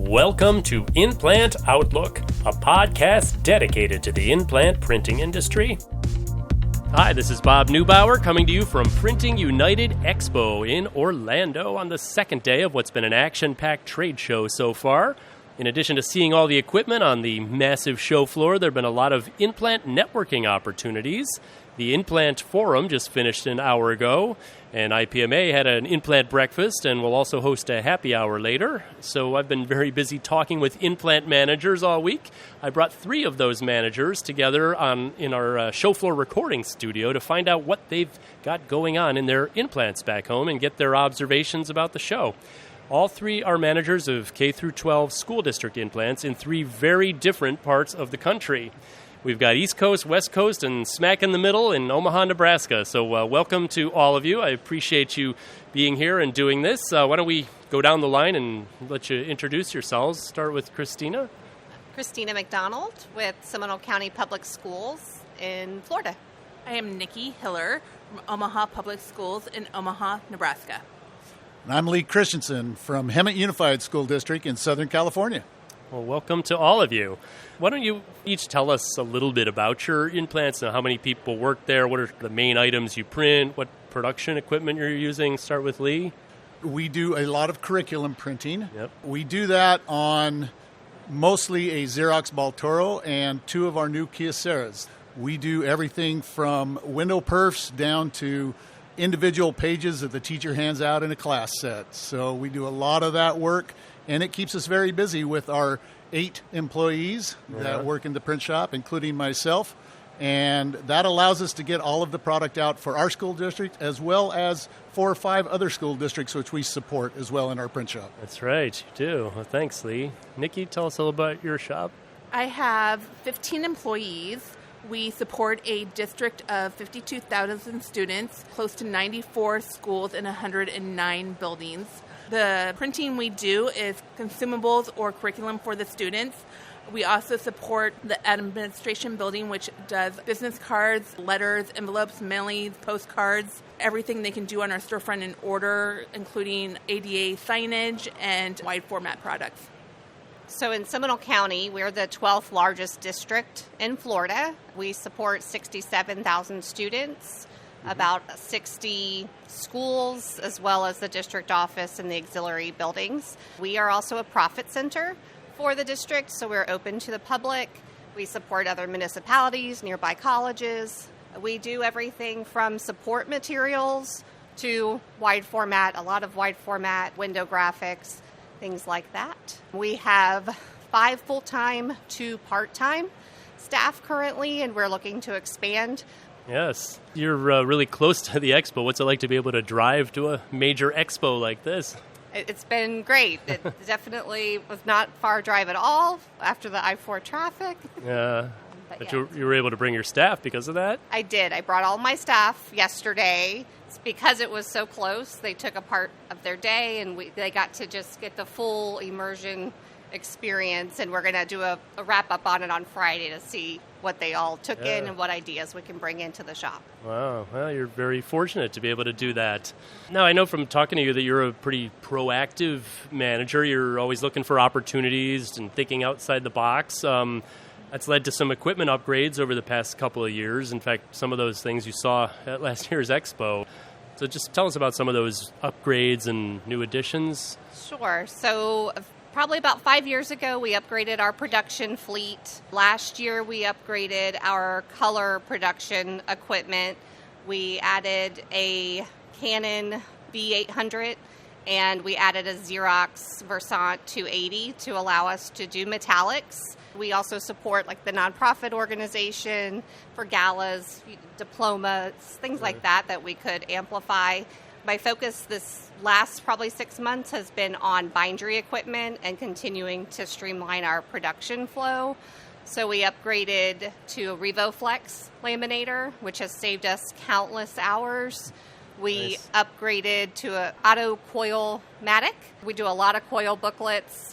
Welcome to Implant Outlook, a podcast dedicated to the implant printing industry. Hi, this is Bob Neubauer coming to you from Printing United Expo in Orlando on the second day of what's been an action-packed trade show so far. In addition to seeing all the equipment on the massive show floor, there have been a lot of implant networking opportunities. The Implant Forum just finished an hour ago, and IPMA had an implant breakfast and will also host a happy hour later. So I've been very busy talking with implant managers all week. I brought 3 of those managers together in our show floor recording studio to find out what they've got going on in their implants back home and get their observations about the show. All 3 are managers of K-12 school district implants in 3 very different parts of the country. We've got East Coast, West Coast, and smack in the middle in Omaha, Nebraska. So welcome to all of you. I appreciate you being here and doing this. Why don't we go down the line and let you introduce yourselves. Start with Christina. Christina McDonald with Seminole County Public Schools in Florida. I am Nikki Hiller from Omaha Public Schools in Omaha, Nebraska. And I'm Lee Christensen from Hemet Unified School District in Southern California. Well, welcome to all of you. Why don't you each tell us a little bit about your implants and how many people work there? What are the main items you print? What production equipment you're using? Start with Lee. We do a lot of curriculum printing. Yep. We do that on mostly a Xerox Baltoro and 2 of our new Kyoceras. We do everything from window perfs down to individual pages that the teacher hands out in a class set. So we do a lot of that work, and it keeps us very busy with our 8 employees that work in the print shop, including myself. And that allows us to get all of the product out for our school district as well as 4 or 5 other school districts which we support as well in our print shop. That's right, you do. Well, thanks, Lee. Nikki, tell us a little about your shop. I have 15 employees. We support a district of 52,000 students, close to 94 schools, and 109 buildings. The printing we do is consumables or curriculum for the students. We also support the administration building, which does business cards, letters, envelopes, mailings, postcards, everything they can do on our storefront in order, including ADA signage and wide format products. So in Seminole County, we're the 12th largest district in Florida. We support 67,000 students, about 60 schools, as well as the district office and the auxiliary buildings. We are also a profit center for the district, so we're open to the public. We support other municipalities, nearby colleges. We do everything from support materials to wide format, a lot of wide format window graphics, things like that. We have 5 full-time, 2 part-time staff currently, and we're looking to expand. Yes. You're really close to the expo. What's it like to be able to drive to a major expo like this? It's been great. It definitely was not far drive at all after the I-4 traffic. Yeah. But you were able to bring your staff because of that? I did. I brought all my staff yesterday. It's because it was so close. They took a part of their day, and they got to just get the full immersion experience, and we're going to do a wrap-up on it on Friday to see what they all took in and what ideas we can bring into the shop. Wow. Well, you're very fortunate to be able to do that. Now, I know from talking to you that you're a pretty proactive manager. You're always looking for opportunities and thinking outside the box. That's led to some equipment upgrades over the past couple of years. In fact, some of those things you saw at last year's expo. So just tell us about some of those upgrades and new additions. Sure. So probably about 5 years ago, we upgraded our production fleet. Last year, we upgraded our color production equipment. We added a Canon V800, and we added a Xerox Versant 280 to allow us to do metallics. We also support like the nonprofit organization for galas, diplomas, things like that we could amplify. My focus this last probably 6 months has been on bindery equipment and continuing to streamline our production flow. So we upgraded to a RevoFlex laminator, which has saved us countless hours. We upgraded to an auto coil matic. We do a lot of coil booklets.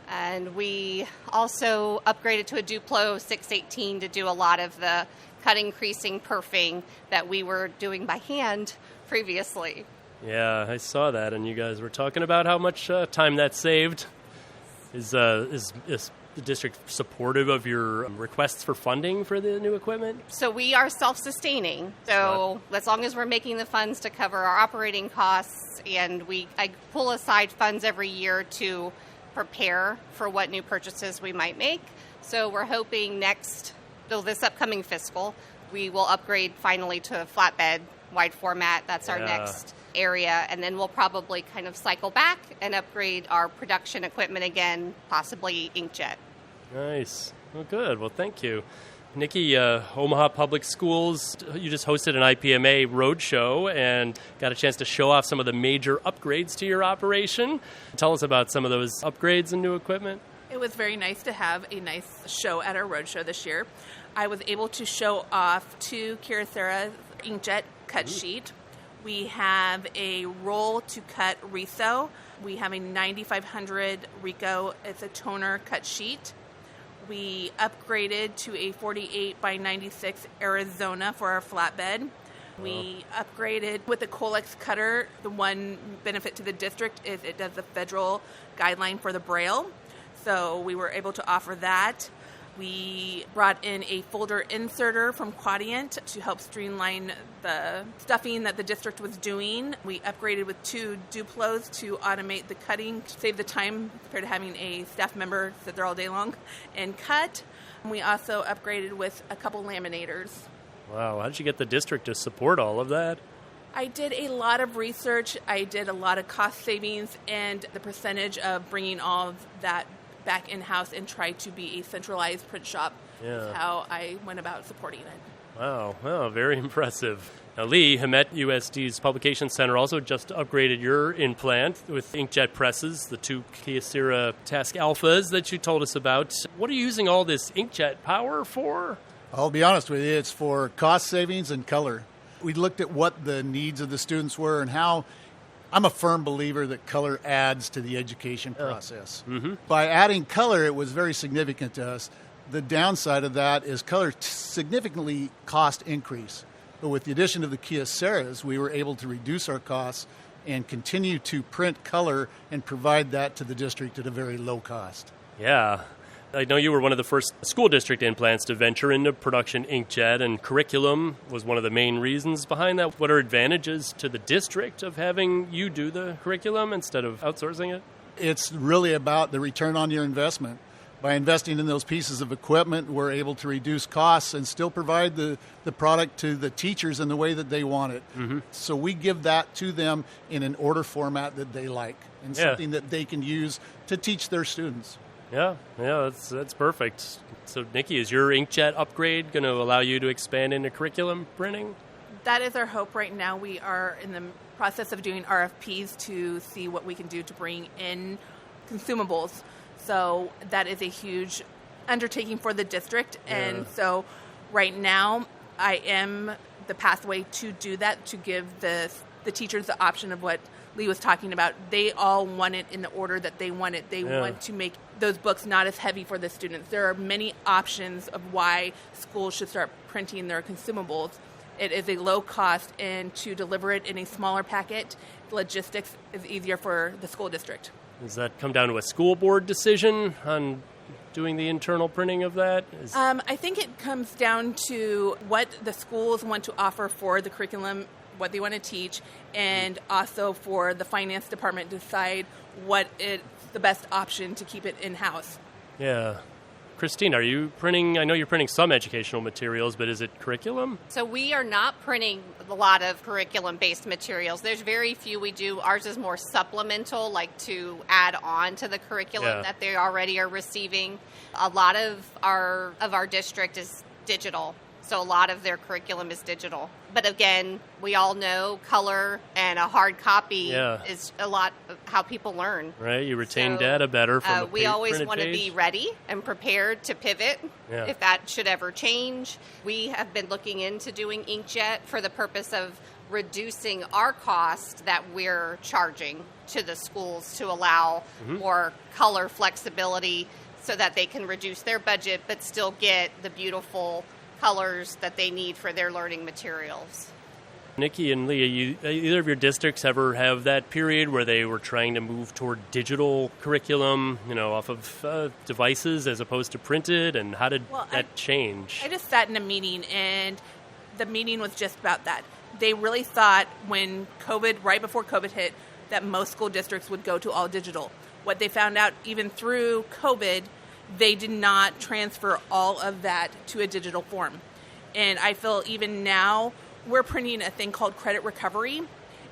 And we also upgraded to a Duplo 618 to do a lot of the cutting, creasing, perfing that we were doing by hand previously. Yeah, I saw that, and you guys were talking about how much time that saved. Is the district supportive of your requests for funding for the new equipment? So we are self-sustaining. So as long as we're making the funds to cover our operating costs, and I pull aside funds every year to prepare for what new purchases we might make. So we're hoping this upcoming fiscal, we will upgrade finally to a flatbed wide format. That's our next area. And then we'll probably kind of cycle back and upgrade our production equipment again, possibly inkjet. Nice. Well, good. Well, thank you. Nikki, Omaha Public Schools, you just hosted an IPMA roadshow and got a chance to show off some of the major upgrades to your operation. Tell us about some of those upgrades and new equipment. It was very nice to have a nice show at our roadshow this year. I was able to show off 2 Kyocera inkjet cut sheet. We have a roll to cut Riso. We have a 9500 Rico. It's a toner cut sheet. We upgraded to a 48 by 96 Arizona for our flatbed. We upgraded with the Colex cutter. The one benefit to the district is it does the federal guideline for the Braille. So we were able to offer that. We brought in a folder inserter from Quadient to help streamline the stuffing that the district was doing. We upgraded with 2 Duplos to automate the cutting, save the time compared to having a staff member sit there all day long and cut. We also upgraded with a couple laminators. Wow, how did you get the district to support all of that? I did a lot of research. I did a lot of cost savings and the percentage of bringing all of that back in-house and try to be a centralized print shop. Is how I went about supporting it. Wow, well, very impressive. Now, Lee, Hemet USD's Publication Center also just upgraded your in-plant with inkjet presses, the 2 Kyocera Task Alphas that you told us about. What are you using all this inkjet power for? I'll be honest with you, it's for cost savings and color. We looked at what the needs of the students were and how I'm a firm believer that color adds to the education process. By adding color, it was very significant to us. The downside of that is color significantly cost increase. But with the addition of the Kyoceras, we were able to reduce our costs and continue to print color and provide that to the district at a very low cost. Yeah. I know you were one of the first school district implants to venture into production inkjet, and curriculum was one of the main reasons behind that. What are advantages to the district of having you do the curriculum instead of outsourcing it? It's really about the return on your investment. By investing in those pieces of equipment, we're able to reduce costs and still provide the product to the teachers in the way that they want it. So we give that to them in an order format that they like and something that they can use to teach their students. Yeah, that's perfect. So, Nikki, is your inkjet upgrade going to allow you to expand into curriculum printing? That is our hope right now. We are in the process of doing RFPs to see what we can do to bring in consumables. So that is a huge undertaking for the district. And so right now I am the pathway to do that, to give the teachers the option of what Lee was talking about. They all want it in the order that they want it. They want to make those books not as heavy for the students. There are many options of why schools should start printing their consumables. It is a low cost, and to deliver it in a smaller packet, logistics is easier for the school district. Does that come down to a school board decision on doing the internal printing of that? I think it comes down to what the schools want to offer for the curriculum, what they want to teach, and also for the finance department to decide what is the best option to keep it in-house. Yeah. Christine, are you printing? I know you're printing some educational materials, but is it curriculum? So we are not printing a lot of curriculum-based materials. There's very few we do. Ours is more supplemental, like to add on to the curriculum that they already are receiving. A lot of our district is digital, so a lot of their curriculum is digital. But again, we all know color and a hard copy is a lot of how people learn. Right, you retain data better from a we always printed want to page. be ready and prepared to pivot if that should ever change. We have been looking into doing inkjet for the purpose of reducing our cost that we're charging to the schools to allow more color flexibility so that they can reduce their budget but still get the beautiful colors that they need for their learning materials. Nikki and Leah, either of your districts ever have that period where they were trying to move toward digital curriculum, off of devices as opposed to printed, and how did that change? I just sat in a meeting, and the meeting was just about that. They really thought right before COVID hit, that most school districts would go to all digital. What they found out, even through COVID, they did not transfer all of that to a digital form. And I feel even now, we're printing a thing called credit recovery.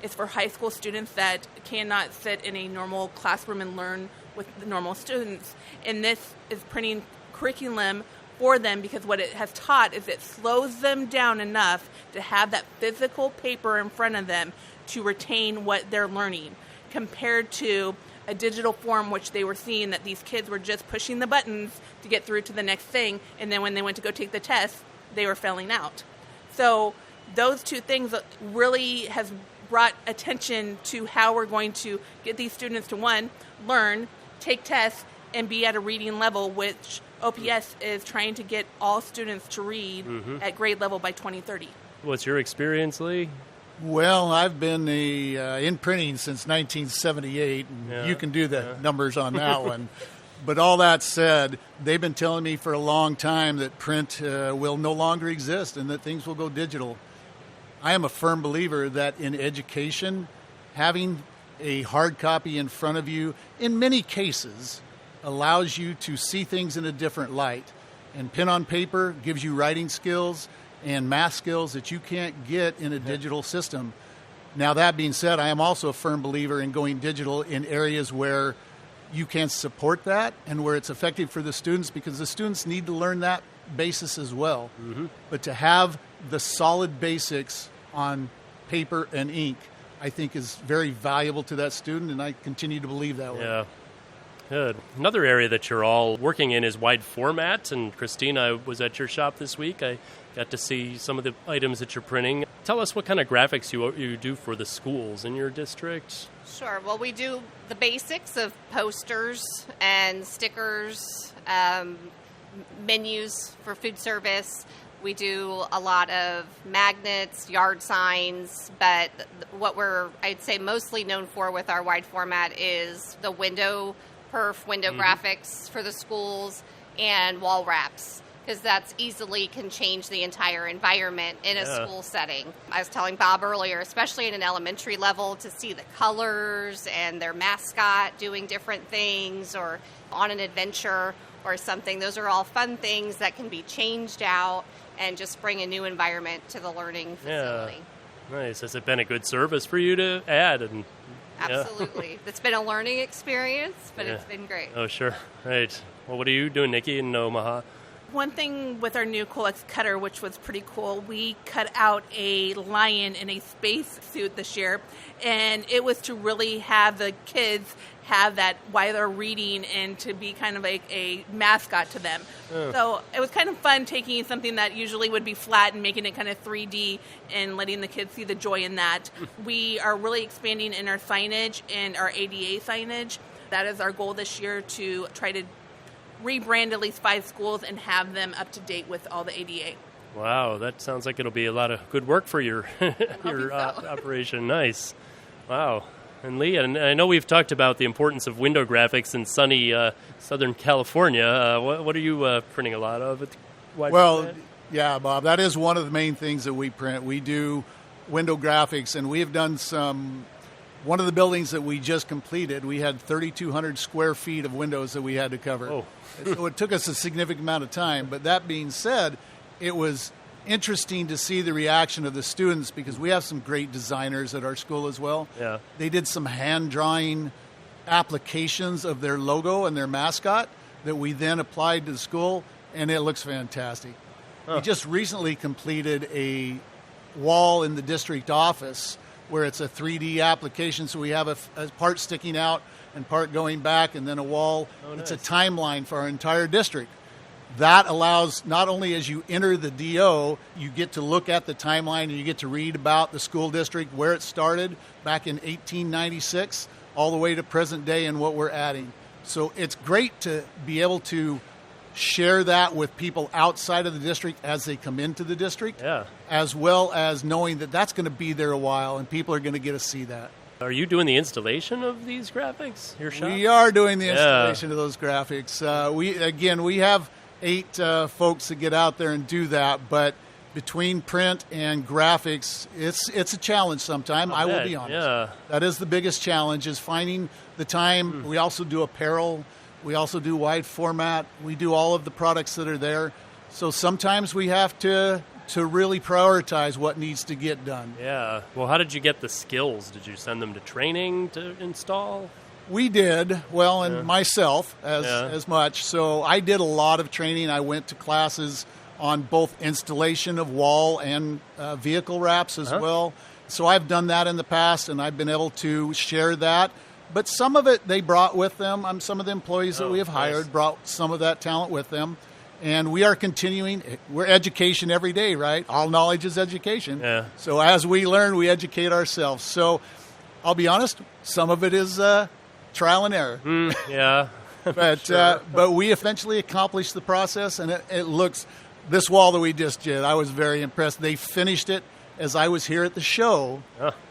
It's for high school students that cannot sit in a normal classroom and learn with the normal students. And this is printing curriculum for them, because what it has taught is it slows them down enough to have that physical paper in front of them to retain what they're learning, compared to a digital form, which they were seeing that these kids were just pushing the buttons to get through to the next thing, and then when they went to go take the test, they were failing out. So those two things really has brought attention to how we're going to get these students to, one, learn, take tests, and be at a reading level, which OPS is trying to get all students to read at grade level by 2030. What's your experience, Lee? Well, I've been in printing since 1978, and you can do the numbers on that one. But all that said, they've been telling me for a long time that print will no longer exist and that things will go digital. I am a firm believer that in education, having a hard copy in front of you, in many cases, allows you to see things in a different light. And pen on paper gives you writing skills and math skills that you can't get in a digital system. Now, that being said, I am also a firm believer in going digital in areas where you can support that and where it's effective for the students, because the students need to learn that basis as well. But to have the solid basics on paper and ink, I think is very valuable to that student, and I continue to believe that way. Yeah. Good. Another area that you're all working in is wide format, and Christine, I was at your shop this week. I got to see some of the items that you're printing. Tell us what kind of graphics you do for the schools in your district. Sure. Well, we do the basics of posters and stickers, menus for food service. We do a lot of magnets, yard signs, but what I'd say, mostly known for with our wide format is the window graphics for the schools and wall wraps, because that's easily can change the entire environment in a school setting. I was telling Bob earlier, especially in an elementary level, to see the colors and their mascot doing different things or on an adventure or something. Those are all fun things that can be changed out and just bring a new environment to the learning facility. Yeah. Nice. Has it been a good service for you to add? Absolutely. It's been a learning experience, but it's been great. Oh, sure. Right. Well, what are you doing, Nikki, in Omaha? One thing with our new Colex cutter, which was pretty cool, we cut out a lion in a space suit this year, and it was to really have the kids have that while they're reading and to be kind of like a mascot to them. So it was kind of fun taking something that usually would be flat and making it kind of 3D and letting the kids see the joy in that. We are really expanding in our signage and our ADA signage. That is our goal this year, to try to rebrand at least 5 schools and have them up to date with all the ADA. Wow, that sounds like it'll be a lot of good work for your operation. Nice. Wow. And Lee, and I know we've talked about the importance of window graphics in sunny Southern California. What are you printing a lot of? Yeah, Bob, that is one of the main things that we print. We do window graphics, and we have done one of the buildings that we just completed, we had 3,200 square feet of windows that we had to cover. Oh. So it took us a significant amount of time. But that being said, it was interesting to see the reaction of the students, because we have some great designers at our school as well. Yeah. They did some hand-drawing applications of their logo and their mascot that we then applied to the school, and it looks fantastic. We just recently completed a wall in the district office where it's a 3D application, so we have a part sticking out and part going back, and then a wall. It's a timeline for our entire district. That allows, not only as you enter the DO, you get to look at the timeline and you get to read about the school district, where it started back in 1896, all the way to present day and what we're adding. So it's great to be able to share that with people outside of the district as they come into the district, as well as knowing that that's going to be there a while and people are going to get to see that. Are you doing the installation of these graphics, your shop? We are doing the installation of those graphics. We have 8 folks that get out there and do that, but between print and graphics, it's a challenge sometimes. I will be honest. Yeah. That is the biggest challenge, is finding the time. We also do apparel. We also do wide format. We do all of the products that are there. So sometimes we have to really prioritize what needs to get done. Yeah. Well, how did you get the skills? Did you send them to training to install? We did. Well, and myself as much. So I did a lot of training. I went to classes on both installation of wall and vehicle wraps as well. So I've done that in the past, and I've been able to share that. But some of it they brought with them. Some of the employees that we have hired brought some of that talent with them. And we are continuing. We're education every day, right? All knowledge is education. Yeah. So as we learn, we educate ourselves. So I'll be honest, some of it is trial and error. Yeah. But we eventually accomplished the process, and it looks, this wall that we just did, I was very impressed. They finished it as I was here at the show.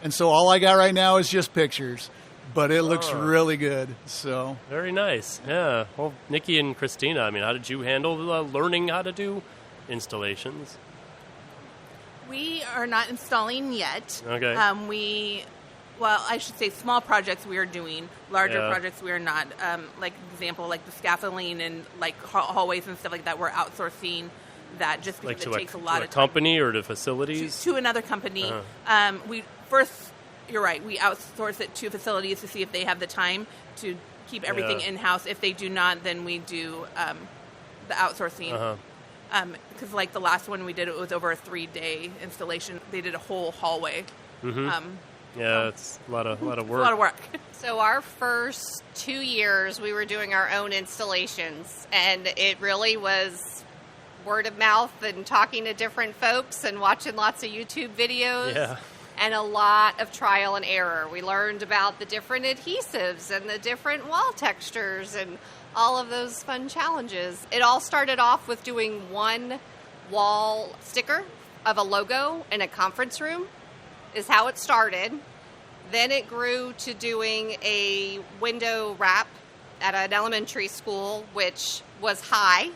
And so all I got right now is just pictures. But it looks really good. So very nice. Yeah. Well, Nikki and Christina, I mean, how did you handle learning how to do installations? We are not installing yet. Okay. I should say small projects we are doing. Larger projects we are not. Like example, like the scaffolding and like hallways and stuff like that, we're outsourcing that just because it takes a lot of time. Company or to facilities? To another company. You're right. We outsource it to facilities to see if they have the time to keep everything in-house. If they do not, then we do the outsourcing. Because like the last one we did, it was over a 3-day installation. They did a whole hallway. It's a lot of work. A lot of work. So our first 2 years, we were doing our own installations, and it really was word of mouth and talking to different folks and watching lots of YouTube videos. Yeah. And a lot of trial and error. We learned about the different adhesives and the different wall textures and all of those fun challenges. It all started off with doing one wall sticker of a logo in a conference room is how it started. Then it grew to doing a window wrap at an elementary school, which was high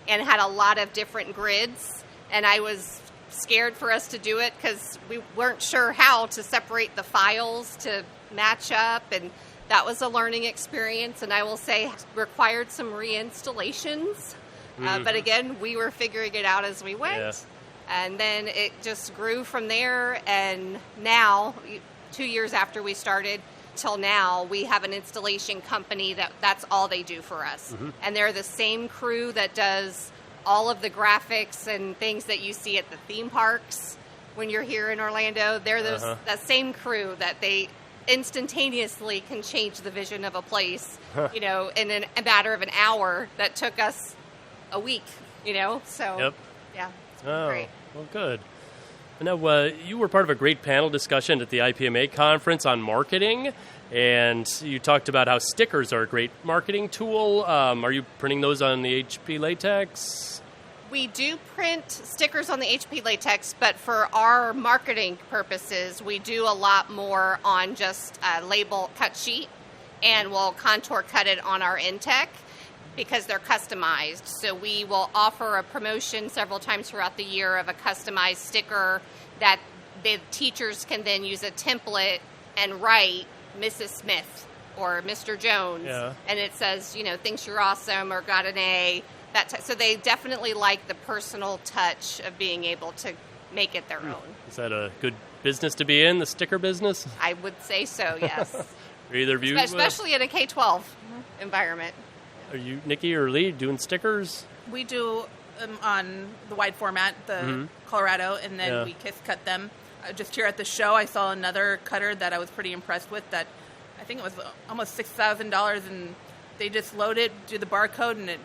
and had a lot of different grids. And I was scared for us to do it because we weren't sure how to separate the files to match up, and that was a learning experience, and I will say required some reinstallations. But again, we were figuring it out as we went, and then it just grew from there. And now, 2 years after we started till now, we have an installation company that's all they do for us, and they're the same crew that does all of the graphics and things that you see at the theme parks when you're here in Orlando. They're that same crew that they instantaneously can change the vision of a place, in a matter of an hour that took us a week, So, it's great. Well, good. Now, you were part of a great panel discussion at the IPMA conference on marketing, and you talked about how stickers are a great marketing tool. Are you printing those on the HP latex? We do print stickers on the HP latex, but for our marketing purposes, we do a lot more on just a label cut sheet, and we'll contour cut it on our Intech because they're customized. So we will offer a promotion several times throughout the year of a customized sticker that the teachers can then use a template and write Mrs. Smith or Mr. Jones, and it says, thinks you're awesome or got an A. So they definitely like the personal touch of being able to make it their own. Is that a good business to be in, the sticker business? I would say so, yes. Are either of you, especially in a K-12 environment. Are you, Nikki or Lee, doing stickers? We do on the wide format, the Colorado, and then we kiss cut them. Just here at the show, I saw another cutter that I was pretty impressed with that I think it was almost $6,000, and they just load it, do the barcode, and it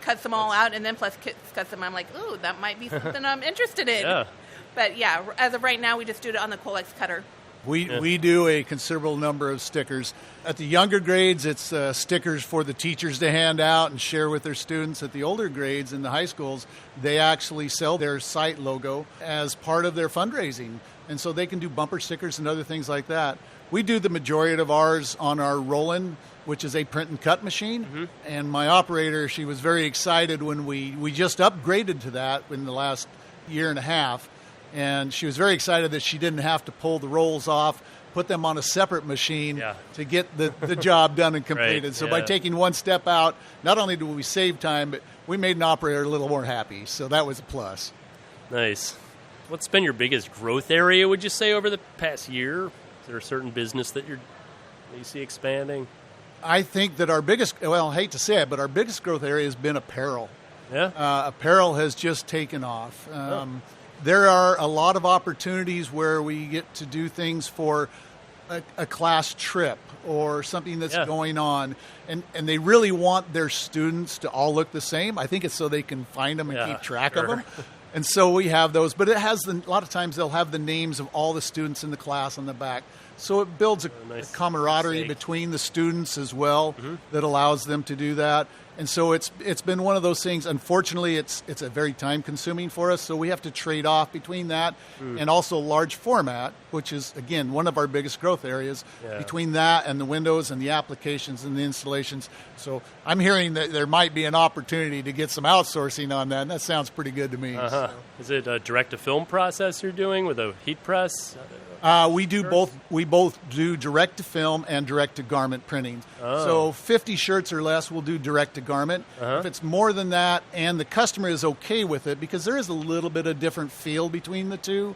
cuts them all out, and then plus cuts them. I'm like, ooh, that might be something I'm interested in. But as of right now, we just do it on the Colex cutter. We do a considerable number of stickers. At the younger grades, it's stickers for the teachers to hand out and share with their students. At the older grades in the high schools, they actually sell their site logo as part of their fundraising. And so they can do bumper stickers and other things like that. We do the majority of ours on our Roland, which is a print and cut machine. Mm-hmm. And my operator, she was very excited when we just upgraded to that in the last year and a half. And she was very excited that she didn't have to pull the rolls off, put them on a separate machine to get the job done and completed. Right, so by taking one step out, not only do we save time, but we made an operator a little more happy. So that was a plus. Nice. What's been your biggest growth area, would you say, over the past year? Is there a certain business that you see expanding? I think that our biggest, well, I hate to say it, but our biggest growth area has been apparel. Yeah? Apparel has just taken off. There are a lot of opportunities where we get to do things for a class trip or something that's going on, and they really want their students to all look the same. I think it's so they can find them and keep track of them. And so we have those, but it has a lot of times they'll have the names of all the students in the class on the back. So it builds a camaraderie between the students as well that allows them to do that. And so it's been one of those things. Unfortunately, it's a very time consuming for us. So we have to trade off between that and also large format, which is, again, one of our biggest growth areas, between that and the windows and the applications and the installations. So I'm hearing that there might be an opportunity to get some outsourcing on that, and that sounds pretty good to me. So. Is it a direct-to-film process you're doing with a heat press? We do both. We both do direct to film and direct to garment printing. So 50 shirts or less, we'll do direct to garment. If it's more than that, and the customer is okay with it, because there is a little bit of different feel between the two.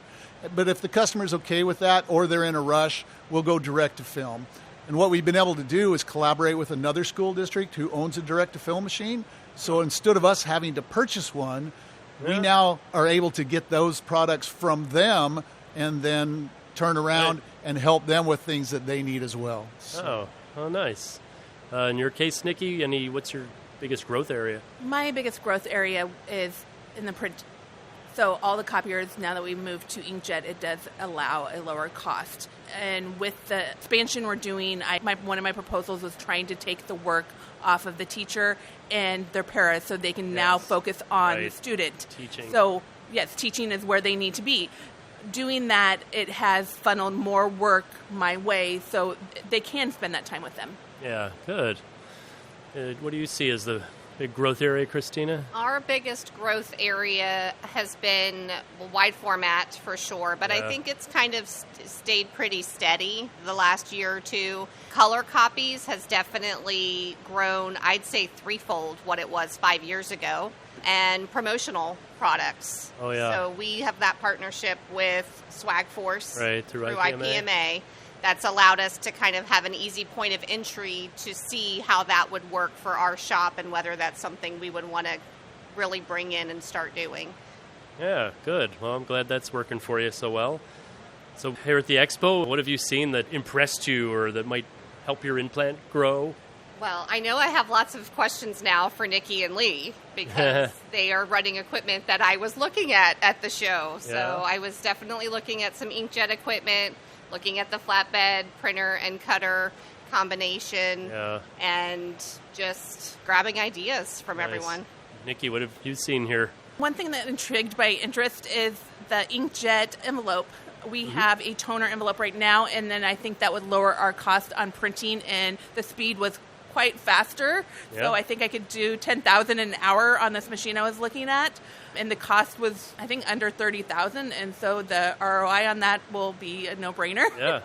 But if the customer is okay with that, or they're in a rush, we'll go direct to film. And what we've been able to do is collaborate with another school district who owns a direct to film machine. So instead of us having to purchase one, we now are able to get those products from them and then turn around and help them with things that they need as well. So. Oh, nice. In your case, Nikki, what's your biggest growth area? My biggest growth area is in the print. So all the copiers, now that we've moved to inkjet, it does allow a lower cost. And with the expansion we're doing, one of my proposals was trying to take the work off of the teacher and their paras so they can now focus on the student. Teaching. So, yes, teaching is where they need to be. Doing that, it has funneled more work my way, so they can spend that time with them. Yeah, good. What do you see as the big growth area, Christina? Our biggest growth area has been wide format for sure, but I think it's kind of stayed pretty steady the last year or two. Color copies has definitely grown, I'd say threefold what it was 5 years ago. And promotional products. Oh, yeah. So we have that partnership with Swag Force through IPMA. That's allowed us to kind of have an easy point of entry to see how that would work for our shop and whether that's something we would want to really bring in and start doing. Yeah, good. Well, I'm glad that's working for you so well. So here at the Expo, what have you seen that impressed you or that might help your implant grow? Well, I know I have lots of questions now for Nikki and Lee because they are running equipment that I was looking at the show. So I was definitely looking at some inkjet equipment, looking at the flatbed printer and cutter combination, and just grabbing ideas from everyone. Nikki, what have you seen here? One thing that intrigued my interest is the inkjet envelope. We have a toner envelope right now, and then I think that would lower our cost on printing, and the speed was quite faster. So I think I could do 10,000 an hour on this machine I was looking at, and the cost was, I think, under 30,000, and so the ROI on that will be a no-brainer. Yeah.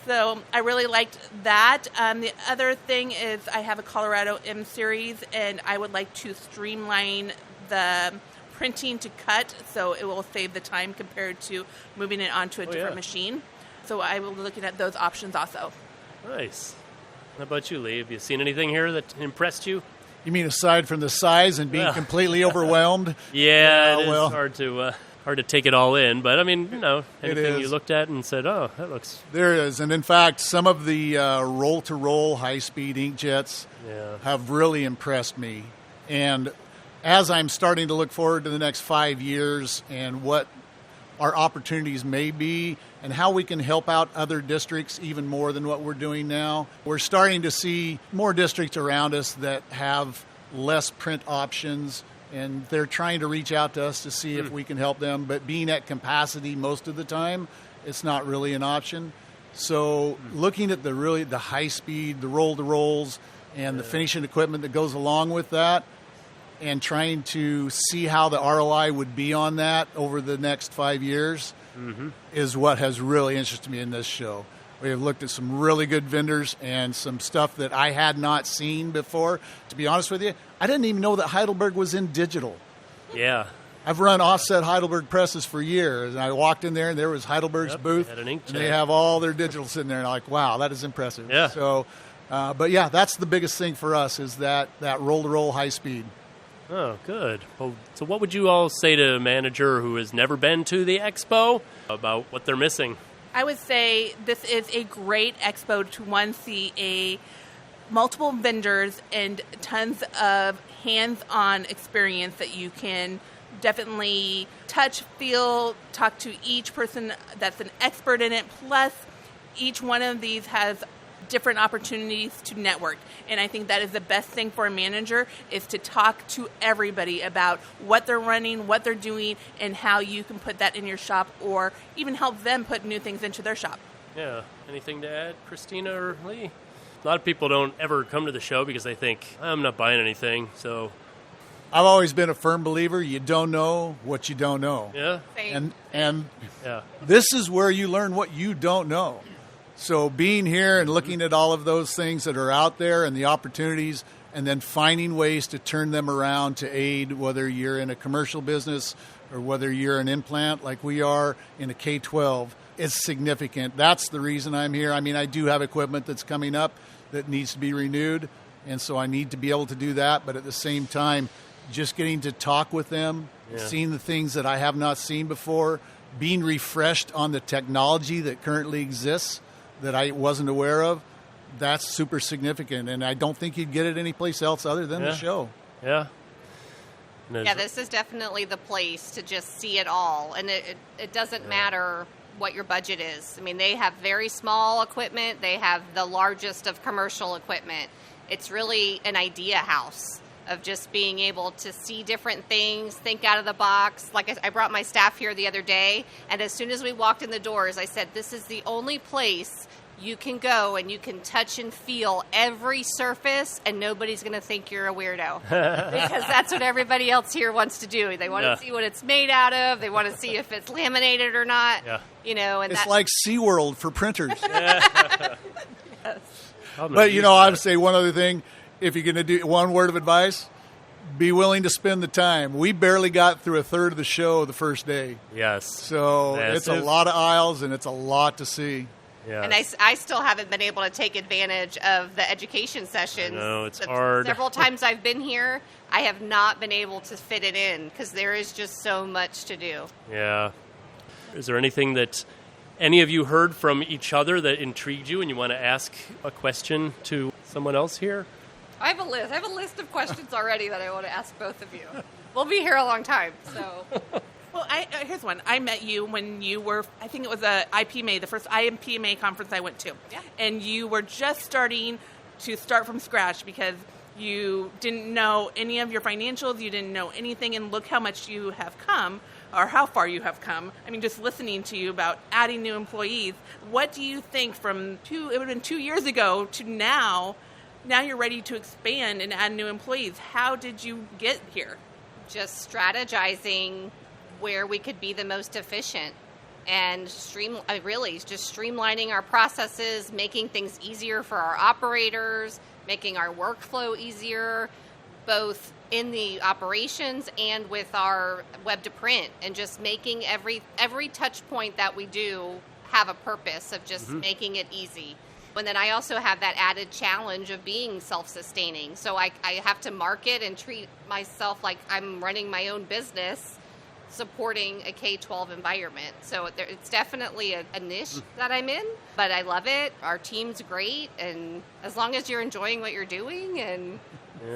So I really liked that. The other thing is I have a Colorado M series, and I would like to streamline the printing to cut, so it will save the time compared to moving it onto a different machine. So I will be looking at those options also. Nice. How about you, Lee? Have you seen anything here that impressed you? You mean aside from the size and being completely overwhelmed? Yeah, it is hard to take it all in. But, I mean, anything you looked at and said, oh, that looks... There is. And, in fact, some of the roll-to-roll high-speed inkjets have really impressed me. And as I'm starting to look forward to the next 5 years and what our opportunities may be and how we can help out other districts even more than what we're doing now. We're starting to see more districts around us that have less print options, and they're trying to reach out to us to see if we can help them. But being at capacity most of the time, it's not really an option. So looking at the high speed, the roll-to-rolls, and the finishing equipment that goes along with that, and trying to see how the ROI would be on that over the next 5 years is what has really interested me in this show. We have looked at some really good vendors and some stuff that I had not seen before. To be honest with you, I didn't even know that Heidelberg was in digital. Yeah. I've run offset Heidelberg presses for years, and I walked in there, and there was Heidelberg's booth, they had an inkjet. and they have all their digital sitting there, and I'm like, wow, that is impressive. Yeah. So, but yeah, that's the biggest thing for us is that roll-to-roll high speed. Oh, good. Well, so what would you all say to a manager who has never been to the expo about what they're missing? I would say this is a great expo to see multiple vendors and tons of hands-on experience that you can definitely touch, feel, talk to each person that's an expert in it. Plus, each one of these has different opportunities to network. And I think that is the best thing for a manager is to talk to everybody about what they're running, what they're doing, and how you can put that in your shop or even help them put new things into their shop. Yeah. Anything to add, Christina or Lee? A lot of people don't ever come to the show because they think, I'm not buying anything, so... I've always been a firm believer you don't know what you don't know. Yeah. Same. And Yeah. this is where you learn what you don't know. So being here and looking at all of those things that are out there and the opportunities and then finding ways to turn them around to aid, whether you're in a commercial business or whether you're an implant like we are in a K-12, is significant. That's the reason I'm here. I mean, I do have equipment that's coming up that needs to be renewed, and so I need to be able to do that. But at the same time, just getting to talk with them, seeing the things that I have not seen before, being refreshed on the technology that currently exists that I wasn't aware of, that's super significant. And I don't think you'd get it anyplace else other than the show. Yeah. Yeah, this is definitely the place to just see it all. And it doesn't matter what your budget is. I mean, they have very small equipment. They have the largest of commercial equipment. It's really an idea house of just being able to see different things, think out of the box. Like I brought my staff here the other day, and as soon as we walked in the doors, I said, this is the only place you can go and you can touch and feel every surface, and nobody's going to think you're a weirdo. Because that's what everybody else here wants to do. They want to see what it's made out of. They want to see if it's laminated or not. Yeah. You know, and it's like SeaWorld for printers. Yes. But, you know, I would say one other thing. If you're going to do one word of advice, be willing to spend the time. We barely got through a third of the show the first day. Yes. So it's a lot of aisles and it's a lot to see. Yes. And I still haven't been able to take advantage of the education sessions. No, it's hard. Several times I've been here, I have not been able to fit it in because there is just so much to do. Yeah. Is there anything that any of you heard from each other that intrigued you and you want to ask a question to someone else here? I have a list. I have a list of questions already that I want to ask both of you. We'll be here a long time, so. Well, here's one. I met you when you were, I think it was a IPMA, the first IPMA conference I went to. Yeah. And you were just starting from scratch because you didn't know any of your financials, you didn't know anything, and look how much you have come, or how far you have come. I mean, just listening to you about adding new employees. What do you think it would have been 2 years ago to now you're ready to expand and add new employees. How did you get here? Just strategizing where we could be the most efficient and just streamlining our processes, making things easier for our operators, making our workflow easier, both in the operations and with our web to print, and just making every touch point that we do have a purpose of just making it easy. And then I also have that added challenge of being self-sustaining. So I have to market and treat myself like I'm running my own business, supporting a K-12 environment. So it's definitely a niche that I'm in, but I love it. Our team's great, and as long as you're enjoying what you're doing and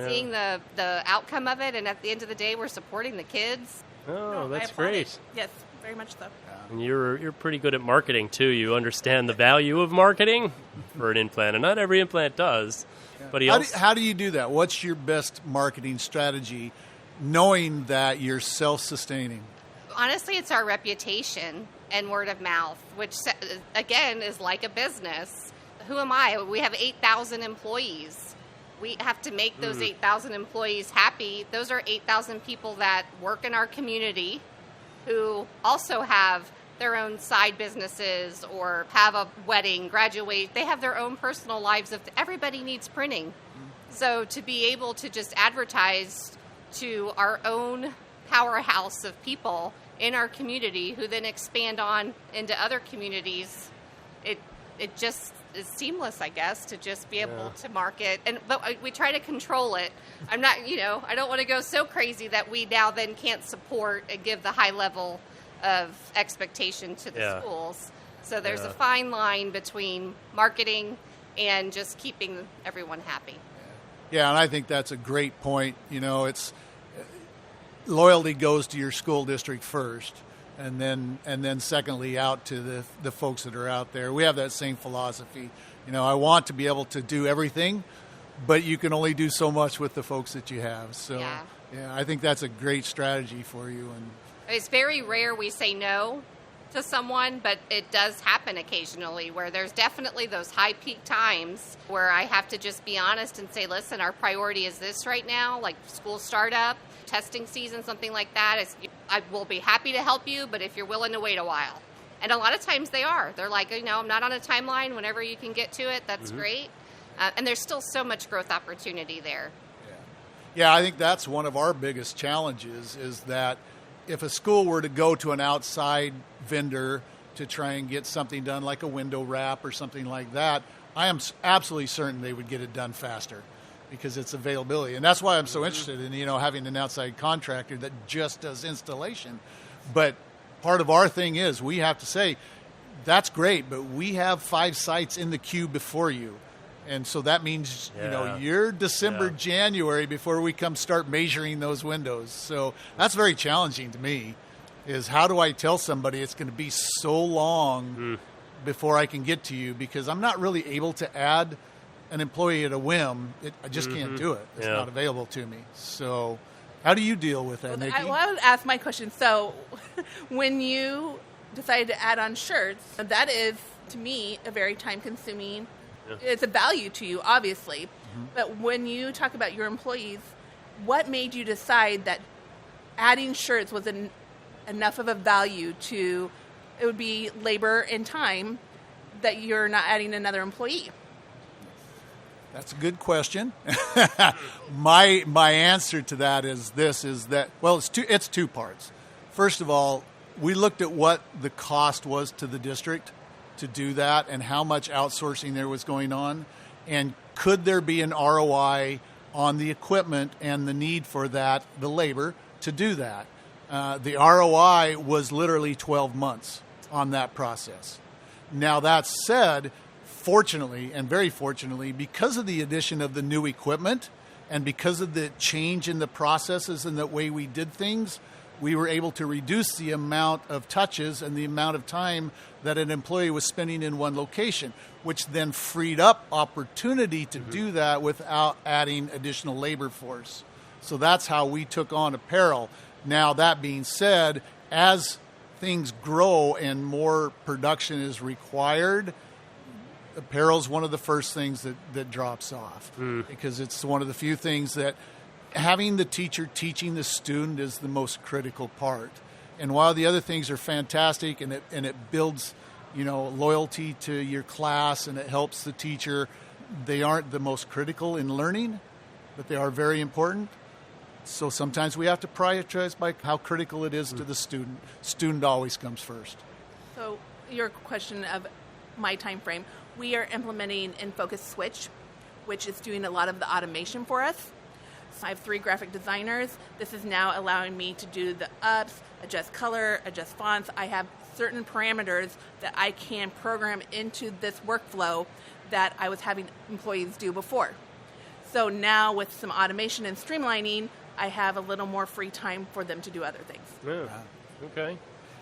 seeing the outcome of it, and at the end of the day, we're supporting the kids. Oh, that's I applaud great. it. Yes. very much so. And you're pretty good at marketing, too. You understand the value of marketing for an in-plant, and not every in-plant does. But how do you do that? What's your best marketing strategy, knowing that you're self-sustaining? Honestly, it's our reputation and word of mouth, which, again, is like a business. Who am I? We have 8,000 employees. We have to make those 8,000 employees happy. Those are 8,000 people that work in our community who also have their own side businesses or have a wedding, graduate. They have their own personal lives. Everybody needs printing. So to be able to just advertise to our own powerhouse of people in our community who then expand on into other communities, it just is seamless, I guess, to just be able to market. But we try to control it. I'm not, I don't want to go so crazy that we now then can't support and give the high level of expectation to the schools. So there's a fine line between marketing and just keeping everyone happy. Yeah, and I think that's a great point. It's loyalty goes to your school district first, and then secondly out to the folks that are out there. We have that same philosophy. I want to be able to do everything, but you can only do so much with the folks that you have. So yeah, I think that's a great strategy for you. And it's very rare we say no to someone, but it does happen occasionally where there's definitely those high peak times where I have to just be honest and say, listen, our priority is this right now, like school startup, testing season, something like that. I will be happy to help you, but if you're willing to wait a while. And a lot of times they are. They're like, I'm not on a timeline. Whenever you can get to it, that's great. And there's still so much growth opportunity there. Yeah, I think that's one of our biggest challenges is that if a school were to go to an outside vendor to try and get something done like a window wrap or something like that, I am absolutely certain they would get it done faster because it's availability. And that's why I'm so interested in, having an outside contractor that just does installation. But part of our thing is we have to say, that's great, but we have 5 sites in the queue before you. And so that means, you're December, January before we come start measuring those windows. So that's very challenging to me, is how do I tell somebody it's going to be so long before I can get to you, because I'm not really able to add an employee at a whim. I just can't do it. It's not available to me. So how do you deal with that, Nikki? I would ask my question. So when you decided to add on shirts, that is, to me, a very time-consuming. It's a value to you, obviously. But when you talk about your employees, what made you decide that adding shirts was enough of a value to, it would be labor and time, that you're not adding another employee? That's a good question. My answer to that is that it's two parts. First of all, we looked at what the cost was to the district to do that and how much outsourcing there was going on, and could there be an ROI on the equipment and the need for that, the labor, to do that. The ROI was literally 12 months on that process. Now that said, fortunately, and very fortunately, because of the addition of the new equipment and because of the change in the processes and the way we did things, we were able to reduce the amount of touches and the amount of time that an employee was spending in one location, which then freed up opportunity to do that without adding additional labor force. So that's how we took on apparel. Now, that being said, as things grow and more production is required, apparel is one of the first things that drops off because it's one of the few things that having the teacher teaching the student is the most critical part. And while the other things are fantastic and it builds, loyalty to your class and it helps the teacher, they aren't the most critical in learning, but they are very important. So sometimes we have to prioritize by how critical it is to the student. Student always comes first. So your question of my time frame, we are implementing InFocus Switch, which is doing a lot of the automation for us. I have 3 graphic designers. This is now allowing me to do the ups, adjust color, adjust fonts. I have certain parameters that I can program into this workflow that I was having employees do before. So now with some automation and streamlining, I have a little more free time for them to do other things. Yeah. Okay.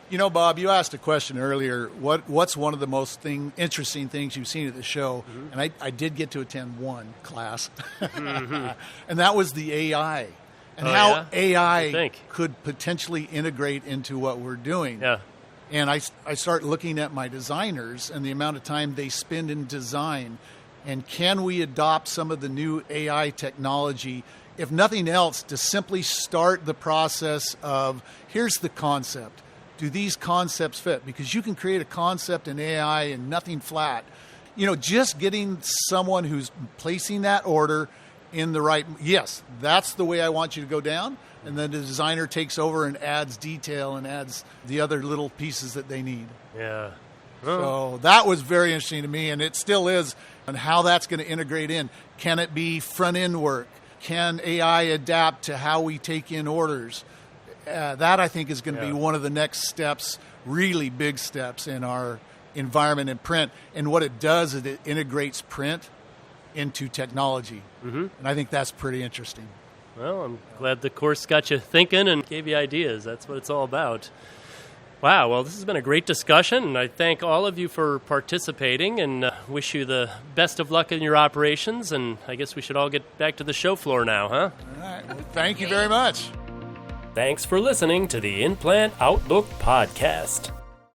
You know, Bob, you asked a question earlier. What's one of the most interesting things you've seen at the show? Mm-hmm. And I did get to attend one class, mm-hmm. and that was the AI and how AI could potentially integrate into what we're doing. Yeah. And I start looking at my designers and the amount of time they spend in design, and can we adopt some of the new AI technology, if nothing else, to simply start the process of, here's the concept. Do these concepts fit? Because you can create a concept in AI and nothing flat. You know, just getting someone who's placing that order in the right, yes, that's the way I want you to go down. And then the designer takes over and adds detail and adds the other little pieces that they need. Yeah. So that was very interesting to me, and it still is, and how that's going to integrate in. Can it be front-end work? Can AI adapt to how we take in orders? That, I think, is going to be one of the next steps, really big steps in our environment in print. And what it does is it integrates print into technology. Mm-hmm. And I think that's pretty interesting. Well, I'm glad the course got you thinking and gave you ideas. That's what it's all about. Wow, well, this has been a great discussion, and I thank all of you for participating and wish you the best of luck in your operations. And I guess we should all get back to the show floor now, huh? All right. Well, thank you very much. Thanks for listening to the In-Plant Outlook podcast.